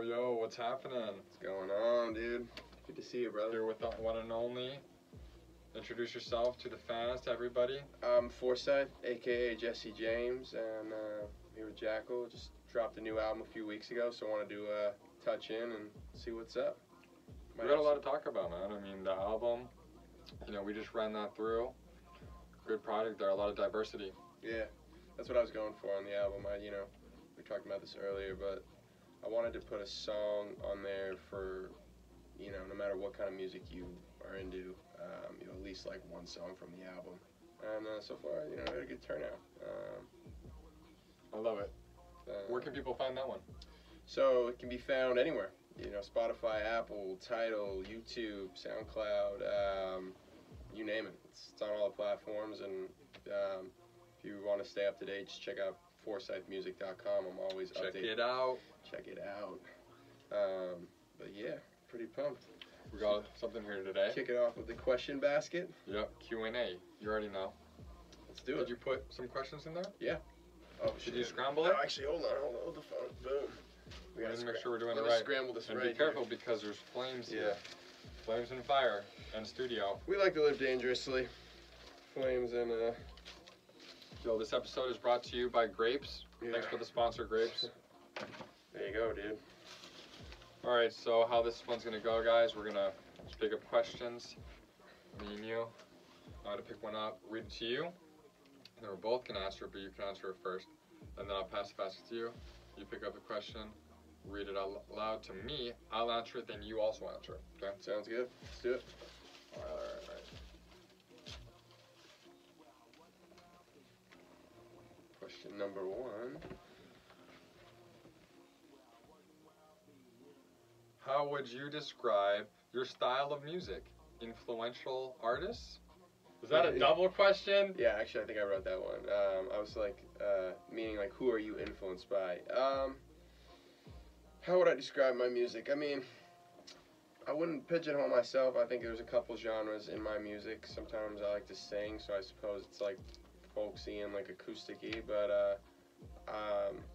yo, what's happening? What's going on, dude? Good to see you, brother. Here with the one and only. Introduce yourself to the fans, to everybody. I'm Forsyth, aka Jesse James, and here with JackEL. Just dropped a new album a few weeks ago, so I wanted to touch in and see what's up. We got a lot to talk about, man. I mean, the album, we just ran that through. Good product there, a lot of diversity. Yeah, that's what I was going for on the album. We talked about this earlier, but I wanted to put a song on there for, no matter what kind of music you are into, at least like one song from the album. And so far, I had a good turnout. I love it. Where can people find that one? So it can be found anywhere. Spotify, Apple, Tidal, YouTube, SoundCloud, you name it. It's on all the platforms, and if you want to stay up to date, just check out forsythmusic.com. I'm always updated. Check it out. Check it out. But yeah, pretty pumped. We got something here today. Kick it off with the question basket. Yep, Q&A. You already know. Let's do it. Did you put some questions in there? Yeah. Oh, Did you scramble it? No, actually, hold on the phone. Boom. We gotta make sure we're doing it right. Scramble this and right. Be careful because there's flames here. Flames and fire and studio. We like to live dangerously. Flames and Yo, this episode is brought to you by Grapes. Yeah. Thanks for the sponsor, Grapes. There you go, dude. All right, so how this one's gonna go, guys? We're gonna just pick up questions. Me and you. I have to pick one up, read it to you, and then we're both gonna answer it, but you can answer it first. And then I'll pass the basket to you. You pick up the question, read it out loud to me. I'll answer it, then you also answer it. Okay? Sounds good. Let's do it. All right. Question number one. How would you describe your style of music? Influential artists? Is that a double question? Yeah, actually, I think I wrote that one. I was like, meaning like, who are you influenced by? How would I describe my music? I mean, I wouldn't pigeonhole myself. I think there's a couple genres in my music. Sometimes I like to sing, so I suppose it's like folksy and like acoustic-y, but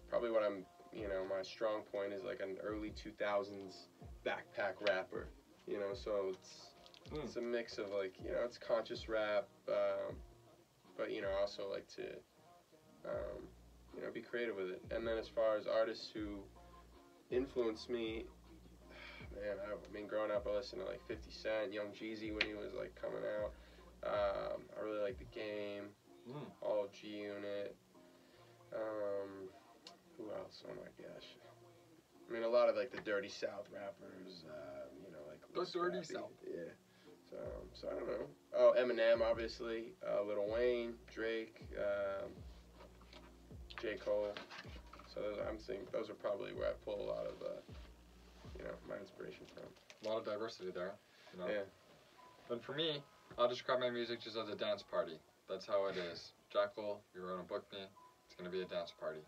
probably what I'm, my strong point is like an early 2000s backpack rapper, so it's a mix of like, it's conscious rap, but, I also like to, be creative with it. And then as far as artists who influenced me, man, I mean, growing up, I listened to like 50 Cent, Young Jeezy when he was like coming out. I really like The Game, All G Unit. Who else? Oh my gosh. I mean, a lot of like the Dirty South rappers, like the Dirty South. Yeah. So I don't know. Oh, Eminem, obviously. Lil Wayne, Drake, J. Cole. So I'm thinking those are probably where I pull a lot of, my inspiration from. A lot of diversity there. Yeah. And for me, I'll describe my music just as a dance party. That's how it is. JackEL, you're going to book me. It's going to be a dance party.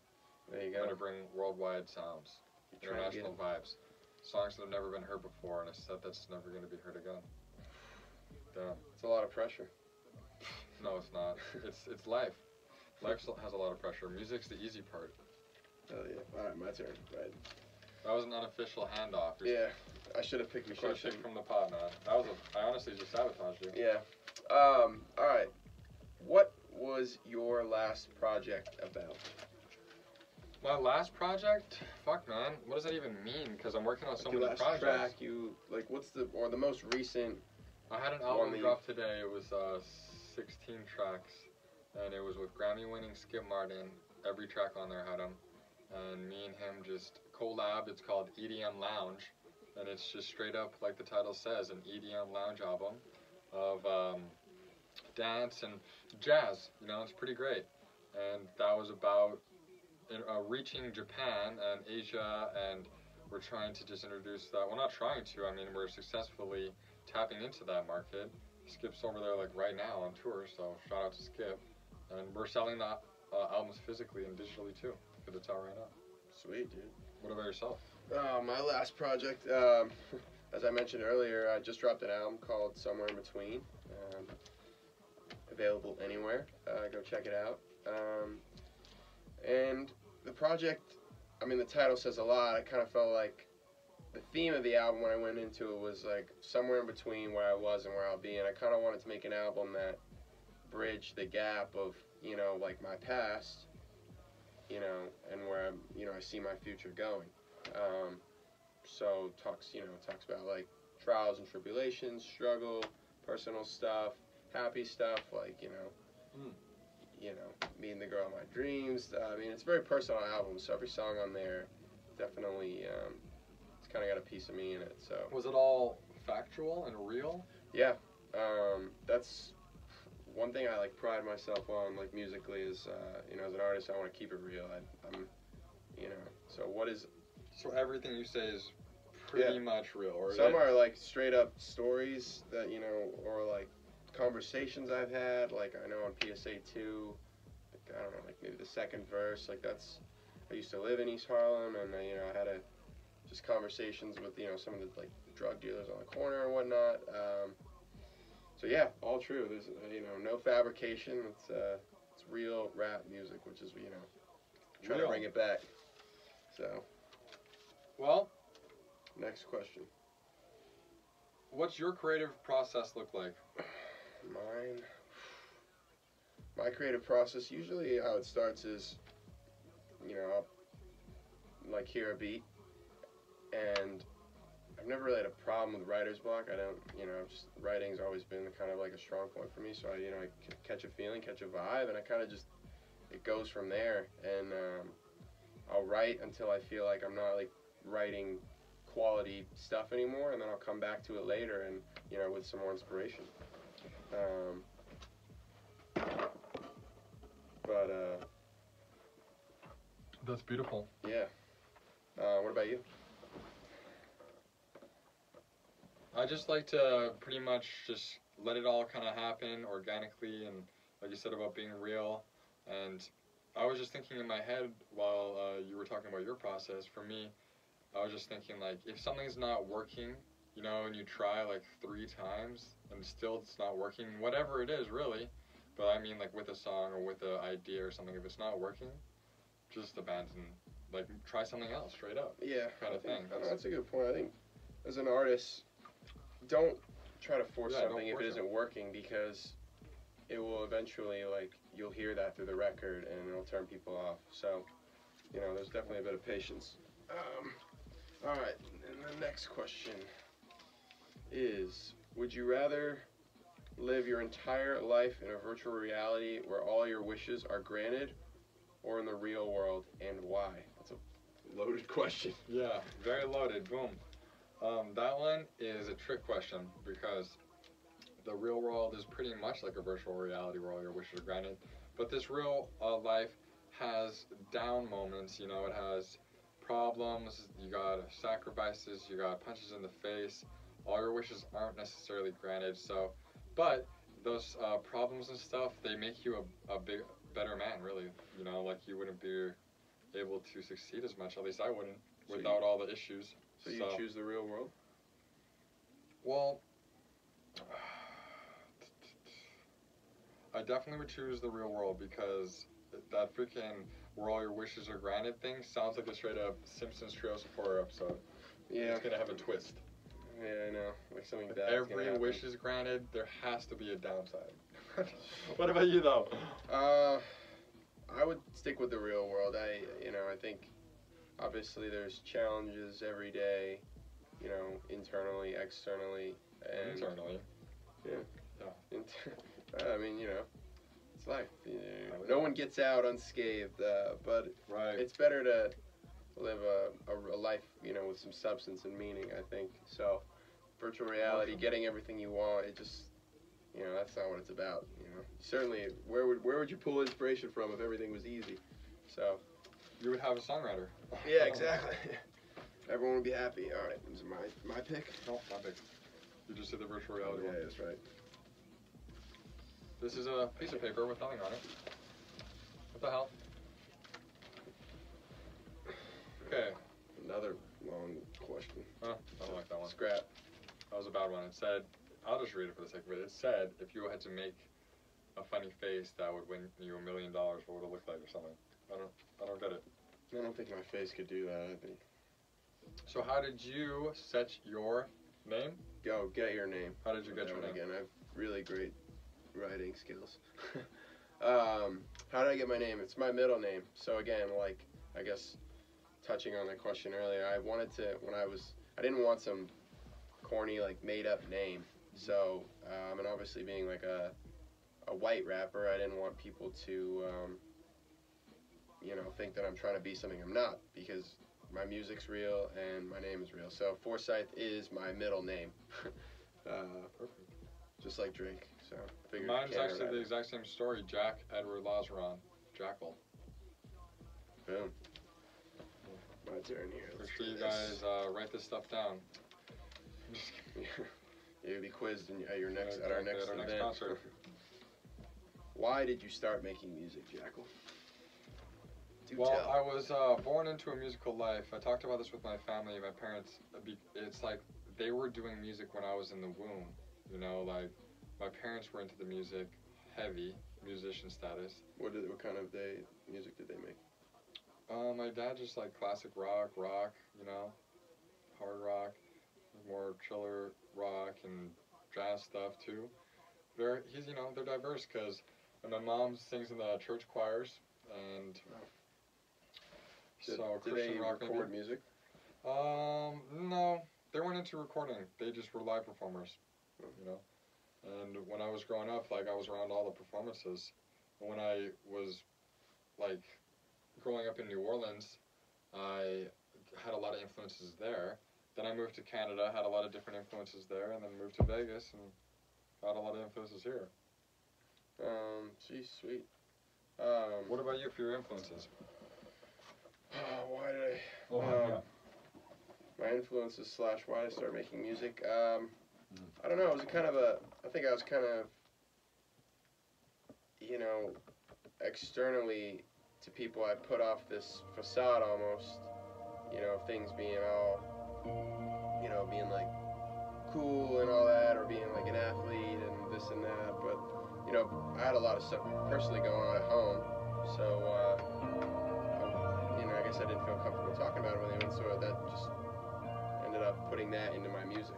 There you I'm go. going to bring worldwide sounds, international vibes, songs that have never been heard before, and a set that's never going to be heard again. Damn. It's a lot of pressure. No, it's not. It's life. Life has a lot of pressure. Music's the easy part. Oh yeah. All right, my turn. Right. That was an unofficial handoff. Yeah, I should have picked your question from the pot, man. I honestly just sabotaged you. Yeah. All right. What was your last project about? My last project? Fuck, man. What does that even mean? Because I'm working on so many projects. Track, what's the most recent? I had an album drop today. It was 16 tracks, and it was with Grammy-winning Skip Martin. Every track on there had him, and me and him just collabed. It's called EDM Lounge, and it's just straight up, like the title says, an EDM lounge album of dance and jazz. It's pretty great. And that was about reaching Japan and Asia, and we're trying to just introduce that. Well, not trying to. I mean, we're successfully tapping into that market. Skip's over there like right now on tour, so shout out to Skip. And we're selling the albums physically and digitally too, because it's out right now. Sweet, dude. What about yourself? My last project, as I mentioned earlier, I just dropped an album called Somewhere in Between. Available anywhere. Go check it out. And the project, I mean, the title says a lot. I kind of felt like the theme of the album when I went into it was like somewhere in between where I was and where I'll be, and I kind of wanted to make an album that bridged the gap of, you know, like my past, you know, and where I'm, you know, I see my future going. So talks about like trials and tribulations, struggle, personal stuff, happy stuff, like, you know, meeting the girl of my dreams. I mean, it's a very personal album, so every song on there definitely, it's kind of got a piece of me in it. So was it all factual and real? Yeah, that's one thing I like pride myself on, like musically, is you know, as an artist, I want to keep it real. I'm, you know, so everything you say is pretty much real, or some are like straight up stories that, you know, or like conversations I've had. Like I know on PSA 2, like, I don't know, like maybe the second verse, like that's, I used to live in East Harlem, and you know, I had just conversations with, you know, some of the like drug dealers on the corner and whatnot. So yeah, all true. There's, you know, no fabrication. It's real rap music, which is, you know, trying to bring it back. So, well, next question. What's your creative process look like? My creative process, usually how it starts is, you know, I'll like hear a beat, and I've never really had a problem with writer's block. I don't, you know, just writing's always been kind of like a strong point for me. So I, you know, I catch a feeling, catch a vibe, and I kind of just, it goes from there. And I'll write until I feel like I'm not like writing quality stuff anymore, and then I'll come back to it later, and, you know, with some more inspiration. That's beautiful. Yeah. What about you? I just like to pretty much just let it all kind of happen organically, and like you said about being real. And I was just thinking in my head while you were talking about your process. For me, I was just thinking, like, if something's not working, you know, and you try like 3 times and still it's not working, whatever it is really, but I mean like with a song or with an idea or something, if it's not working, just abandon, like try something else straight up. Yeah. Kind of thing. That's a good point. I think as an artist, don't try to force something if it isn't working, because it will eventually, like, you'll hear that through the record and it'll turn people off. So, you know, there's definitely a bit of patience. All right, and the next question is, would you rather live your entire life in a virtual reality where all your wishes are granted, or in the real world, and why? That's a loaded question. Yeah, very loaded. Boom. That one is a trick question, because the real world is pretty much like a virtual reality where all your wishes are granted. But this real life has down moments, you know, it has problems, you got sacrifices, you got punches in the face. All your wishes aren't necessarily granted, so, but those problems and stuff, they make you a better man, really. You know, like you wouldn't be able to succeed as much, at least I wouldn't, without all the issues. So you choose the real world? Well, I definitely would choose the real world, because that freaking where all your wishes are granted thing sounds like a straight up Simpsons Trios of Horror episode. Yeah. It's gonna have a twist. Yeah, I know. Like something bad. Every wish is granted, there has to be a downside. What about you though? I would stick with the real world. I think obviously there's challenges every day, you know, internally, externally, and internally. Yeah. I mean, you know, it's life. You know, no one gets out unscathed, but it's better to live a life, you know, with some substance and meaning, I think. So, virtual reality, getting everything you want, it just, you know, that's not what it's about. You know, certainly, where would you pull inspiration from if everything was easy? So, you would have a songwriter. Yeah, exactly. Everyone would be happy. All right, this is my pick. No, my pick. You just did the virtual reality one. Yeah, that's right. This is a piece of paper with nothing on it. What the hell? Okay. Another long question. Oh, I don't like that one. Scrap. That was a bad one. It said, I'll just read it for the sake of it. It said, if you had to make a funny face that would win you $1 million, what would it look like or something? I don't get it. I don't think my face could do that. I think So how did you set your name? Go get your name. How did you get your name? Again, I have really great writing skills. How did I get my name? It's my middle name. So again, like, I guess touching on the question earlier, I wanted to, I didn't want some corny, like, made up name. So, and obviously being like a white rapper, I didn't want people to, you know, think that I'm trying to be something I'm not, because my music's real and my name is real. So Forsyth is my middle name. Perfect. Just like Drake. So mine's actually the exact same story. Jack Edward Lazaron, JackEL. Boom. My turn here. For sure, you guys write this stuff down. You'll be quizzed at your next at our next event. Concert. Why did you start making music, JackEL? Well, I was born into a musical life. I talked about this with my family, my parents. It's like they were doing music when I was in the womb. You know, like my parents were into the music, heavy musician status. What kind of music did they make? My dad just like classic rock, you know, hard rock, more chiller rock and jazz stuff too. They're diverse because my mom sings in the church choirs and. Did they record music? No, they weren't into recording. They just were live performers, you know. And when I was growing up, like I was around all the performances. And when I was like growing up in New Orleans, I had a lot of influences there. Then I moved to Canada, had a lot of different influences there, and then moved to Vegas and had a lot of influences here. Geez, sweet. What about you for your influences? Why did I? My influences / why I started making music. I don't know. It was I think I was kind of, you know, externally to people, I put off this facade almost, you know, things being all, you know, being like cool and all that, or being like an athlete and this and that. But, you know, I had a lot of stuff personally going on at home, so, you know, I guess I didn't feel comfortable talking about it with anyone, so that just ended up putting that into my music.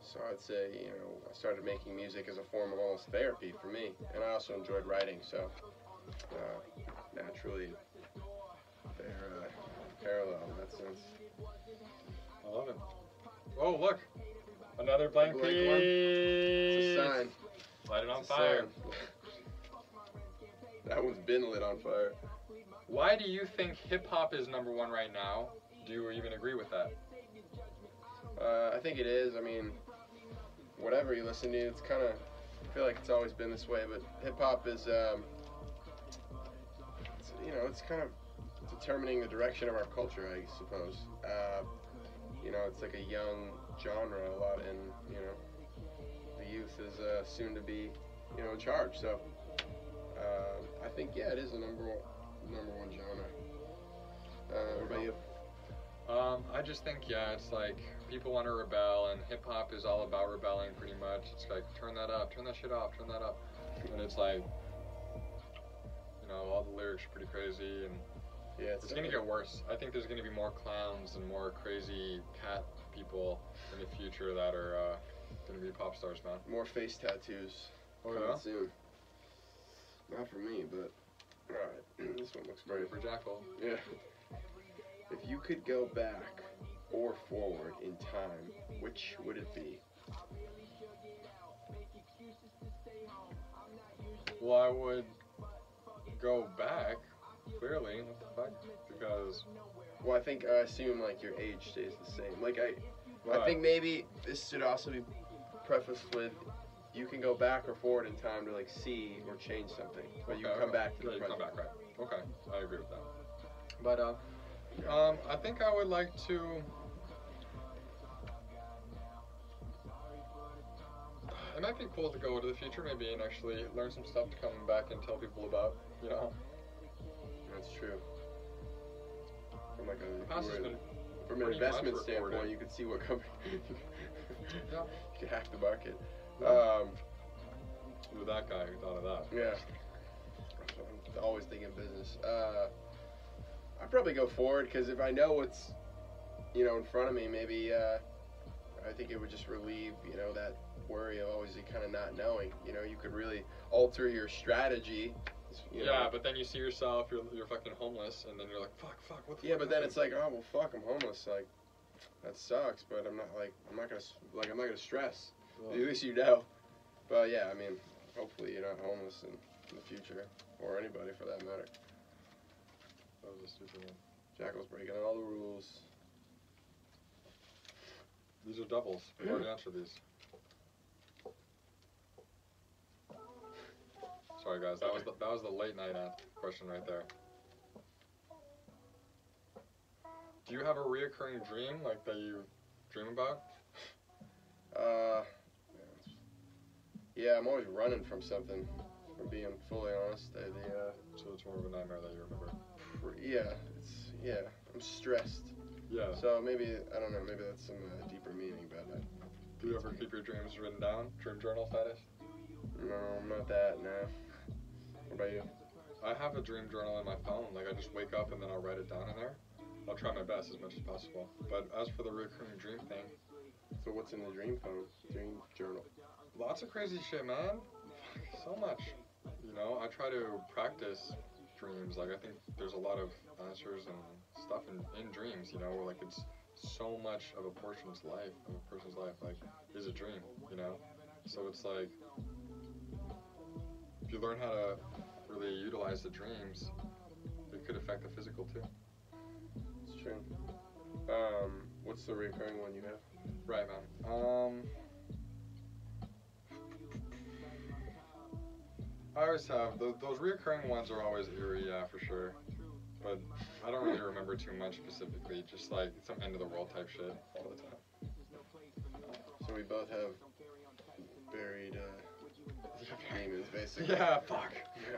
So I'd say, you know, I started making music as a form of almost therapy for me, and I also enjoyed writing, so naturally they're parallel in that sense. I love it. Oh, look! Another blank piece! It's a sign. Light it on fire. That one's been lit on fire. Why do you think hip-hop is #1 right now? Do you even agree with that? I think it is. I mean, whatever you listen to, it's kind of, I feel like it's always been this way, but hip-hop is, you know, it's kind of determining the direction of our culture, I suppose. You know, it's like a young genre a lot, and, you know, the youth is soon to be, you know, in charge, so I think, yeah, it is a number one genre. What about you? I just think, yeah, it's like people want to rebel, and hip-hop is all about rebelling pretty much. It's like, turn that up, turn that shit off, turn that up. And it's like, you know, all the lyrics are pretty crazy, and yeah, it's going to get worse. I think there's going to be more clowns and more crazy cat people in the future that are going to be pop stars, man. More face tattoos coming soon. Not for me, but alright. This one looks great. For JackEL. Yeah. If you could go back or forward in time, which would it be? Well, I would go back, clearly. What the fuck? Because... Well, I assume, like, your age stays the same. Like, I think maybe this should also be prefaced with, you can go back or forward in time to, like, see or change something. But you can come back to the present. Come back, right. Okay, I agree with that. But, I think I would like to... It might be cool to go to the future, maybe, and actually learn some stuff to come back and tell people about, you know? That's true. From an investment standpoint, you could see what company... Yeah. You could hack the market. With that guy who thought of that. Yeah. I'm always thinking business. I'd probably go forward because if I know what's, you know, in front of me, maybe I think it would just relieve, you know, that worry of always kind of not knowing. You know, you could really alter your strategy. You know. But then you see yourself, you're fucking homeless, and then you're like, fuck, what the Yeah, fuck but then happened? it's like, oh well, fuck, I'm homeless. Like, that sucks. But I'm not gonna stress. Well, At least you know. But yeah, I mean, hopefully you're not homeless in the future, or anybody for that matter. that was a stupid one. JackEL's breaking all the rules. These are doubles. We've already answered these. Sorry guys, that was the late night question right there. Do you have a reoccurring dream like that you dream about? Yeah, I'm always running from something. For being fully honest, So it's more of a nightmare that you remember. I'm stressed. Yeah. So maybe I don't know. Maybe that's some deeper meaning, but. Do you ever keep your dreams written down? Dream journal status? No, not that. No. What about you? I have a dream journal in my phone. Like I just wake up and then I'll write it down in there. I'll try my best as much as possible. But as for the recurring dream thing, So what's in the dream phone? Dream journal. lots of crazy shit, man. So much. You know, I try to practice dreams. Like I think there's a lot of answers and stuff in dreams. You know, like it's so much of a person's life, like is a dream. You know, so it's like if you learn how to really utilize the dreams, it could affect the physical too. It's true. What's the recurring one you have? Right, man. I always have those reoccurring ones are always eerie, yeah, for sure. But I don't really remember too much specifically. Just like some end of the world type shit all the time. So we both have buried demons, basically. Yeah, fuck.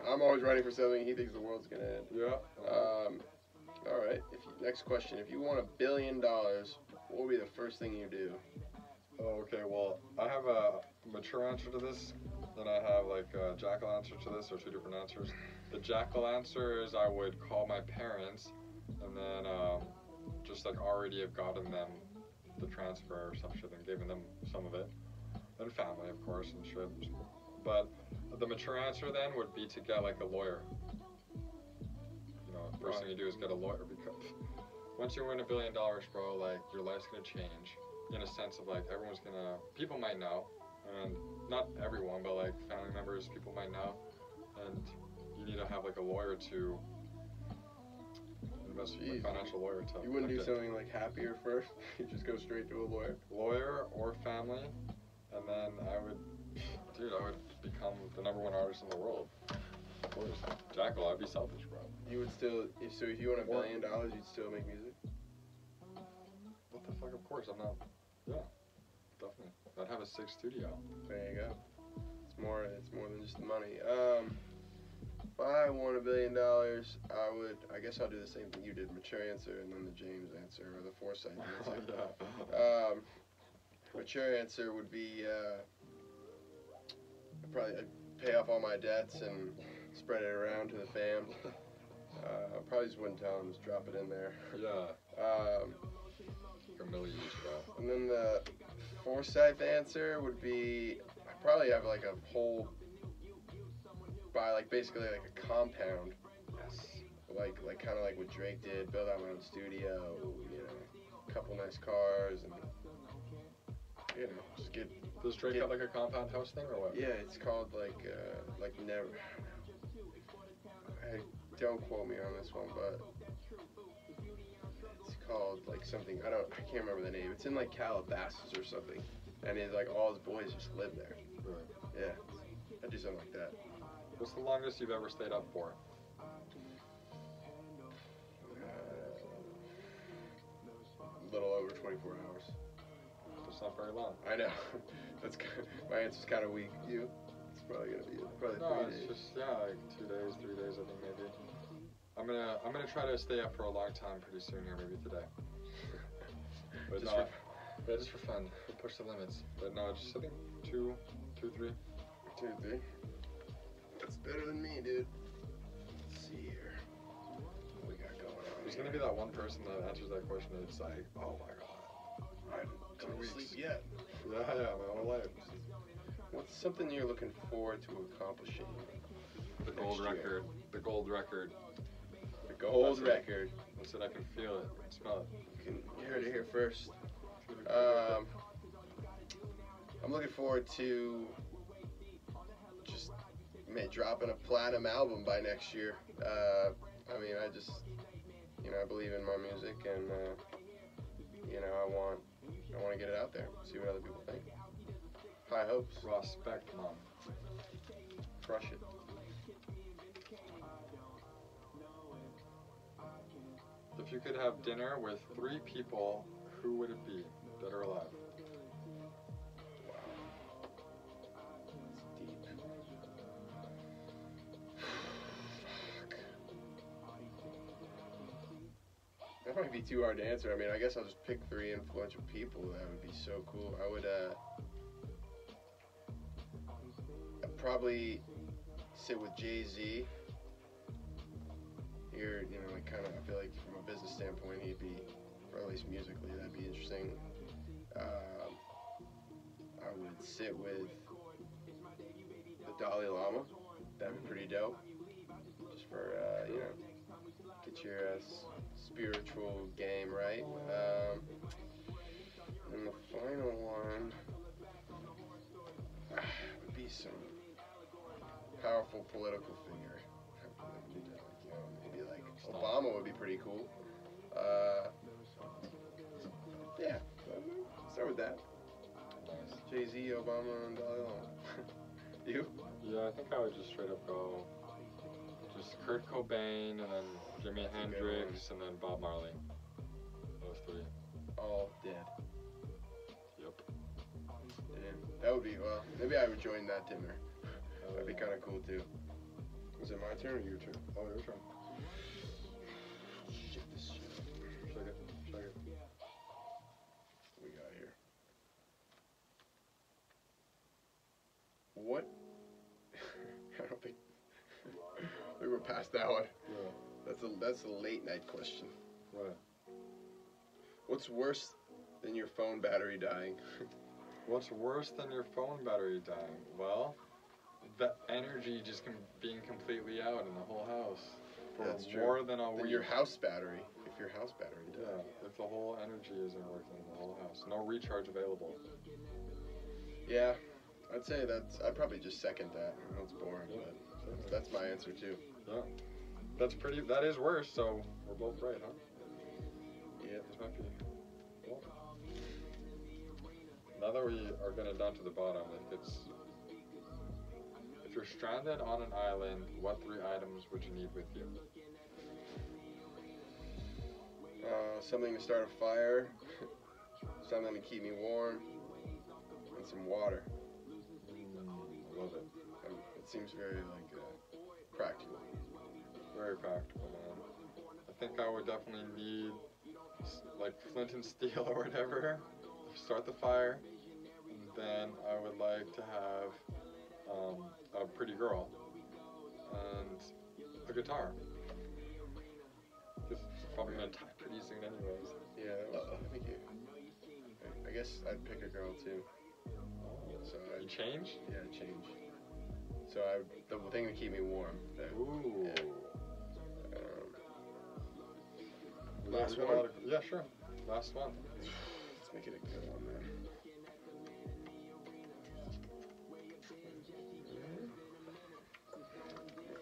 I'm always writing for something. He thinks the world's gonna end. Yeah. All right. Next question. If you won $1 billion, what would be the first thing you do? Oh, okay. Well, I have a mature answer to this, and I have like a JackEL answer to this, or two different answers. The JackEL answer is I would call my parents, and then just like already have gotten them the transfer or some shit, and given them some of it, and family, of course, and shit. But the mature answer then would be to get like a lawyer. You know, first thing you do is get a lawyer, because once you win $1 billion, bro, like your life's gonna change. In a sense of like people might know, and not everyone, but like family members, people might know, and you need to have like a lawyer to invest, a financial lawyer to. You wouldn't do something like happier first? You just go straight to a lawyer? Lawyer or family, and then I would become the #1 artist in the world. Of course, JackEL, I'd be selfish, bro. You would still, so if you won $1 billion, you'd still make music? What the fuck? Of course, I'm not. Yeah, definitely. I'd have a 6 studio. There you go. It's more than just the money. If I won $1 billion, I guess I'll do the same thing you did, mature answer, and then the James answer, or the Forsyth answer. Mature answer would be, I'd pay off all my debts and spread it around to the fam. Probably just wouldn't tell them, just drop it in there. Yeah. $1 million, bro. And then the Forsyth answer would be, I'd probably have like a whole, buy like basically like a compound. Yes. Like kind of like what Drake did, build out my own studio, you know, a couple nice cars, and you know, just get. Does Drake have like a compound house thing or what? Yeah, it's called like never. Don't quote me on this one, but it's called like something. I can't remember the name. It's in like Calabasas or something, and it's like all his boys just live there. Really? Yeah, I'd do something like that. What's the longest you've ever stayed up for? A little over 24 hours. That's not very long. I know. That's my answer's kind of weak. You? It's probably gonna be probably No, 3 days. it's just like 2 days, 3 days, I think maybe. I'm gonna try to stay up for a long time pretty soon here, maybe today. But just for fun. We'll push the limits. But no, just I think 2, 3. 2, 3. That's better than me, dude. Let's see here. What we got going on? You There's gonna be that one person that answers that question and it's like, oh my god, I haven't gone to sleep yet. Yeah, my whole life. What's something you're looking forward to accomplishing? The gold record. The gold record. The gold record. That's it. I can feel it. I can smell it. You heard it here first. I'm looking forward to just dropping a platinum album by next year. I mean, I just, I believe in my music, and I want to get it out there, see what other people think. High hopes. Respect, mom. Crush it. If you could have dinner with 3 people, who would it be, dead or alive? Wow. That's deep. Fuck. That might be too hard to answer. I mean, I guess I'll just pick 3 influential people. That would be so cool. I would, I'd probably sit with Jay-Z. Here, like kind of, I feel like from a business standpoint, he'd be, or at least musically, that'd be interesting. I would sit with the Dalai Lama. That'd be pretty dope. Just for, get your spiritual game right. And the final one would be some powerful political figure. Maybe like Obama would be pretty cool. Yeah, start with that. Jay-Z, Obama, and Dalai Lama. You? Yeah, I think I would just straight up go just Kurt Cobain, and then Jimi Hendrix, and then Bob Marley. Those 3. All dead. Yep. Damn. That would be, well, maybe I would join that dinner. That'd be kind of cool too. Is it my turn or your turn? Oh, your turn. Shit, this shit. Check it. What we got here? What? I don't think we're past that one. Yeah. That's a late night question. What? What's worse than your phone battery dying? What's worse than your phone battery dying? Well, the energy just being completely out in the whole house for more than a week. Your house battery, if your house battery died. Yeah, if the whole energy isn't working in the whole house. No recharge available. Yeah, I'd probably just second that. I know it's boring, but that's my answer too. Yeah. That is worse, so we're both right, huh? Yeah. This might be. Well, now that we are getting down to the bottom, if you're stranded on an island, what 3 items would you need with you? Something to start a fire, something to keep me warm, and some water. I love it. It seems very practical. Very practical, man. I think I would definitely need like flint and steel or whatever to start the fire. And then I would like to have a pretty girl and a guitar. It's probably gonna die pretty soon anyways. Yeah, thank you. I guess I'd pick a girl too. So You change? Yeah, change. So the thing to keep me warm. Ooh. Yeah. Last one? Yeah, sure. Last one. Let's make it a good one, man.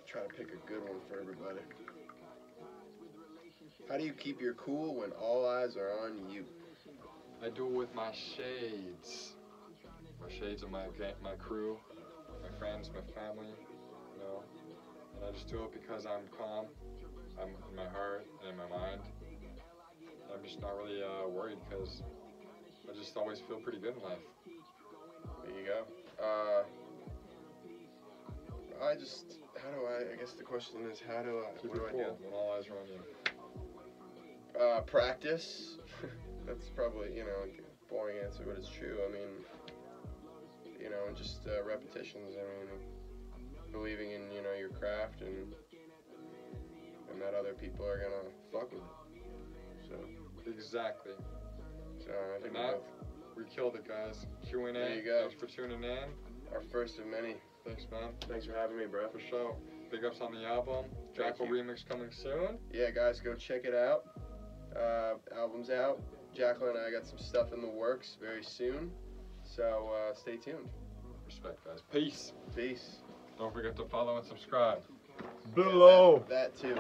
Try to pick a good one for everybody. How do you keep your cool when all eyes are on you? I do it with my shades. My shades of my crew, my friends, my family, And I just do it because I'm calm. I'm in my heart and in my mind. I'm just not really worried because I just always feel pretty good in life. There you go. I guess the question is, what do I do? When all eyes are on you. Practice. That's probably, like a boring answer, but it's true. I mean, just repetitions. I mean, believing in, your craft and that other people are gonna fuck with it. So. Exactly. So I think we killed it, guys. Q&A. There you go. Thanks for tuning in. Our first of many. Thanks, man. Thanks for having me, bro. For sure. Big ups on the album. JackEL remix coming soon. Yeah, guys, go check it out. Album's out. JackEL and I got some stuff in the works very soon. So stay tuned. Respect, guys. Peace. Peace. Don't forget to follow and subscribe. Below. That too.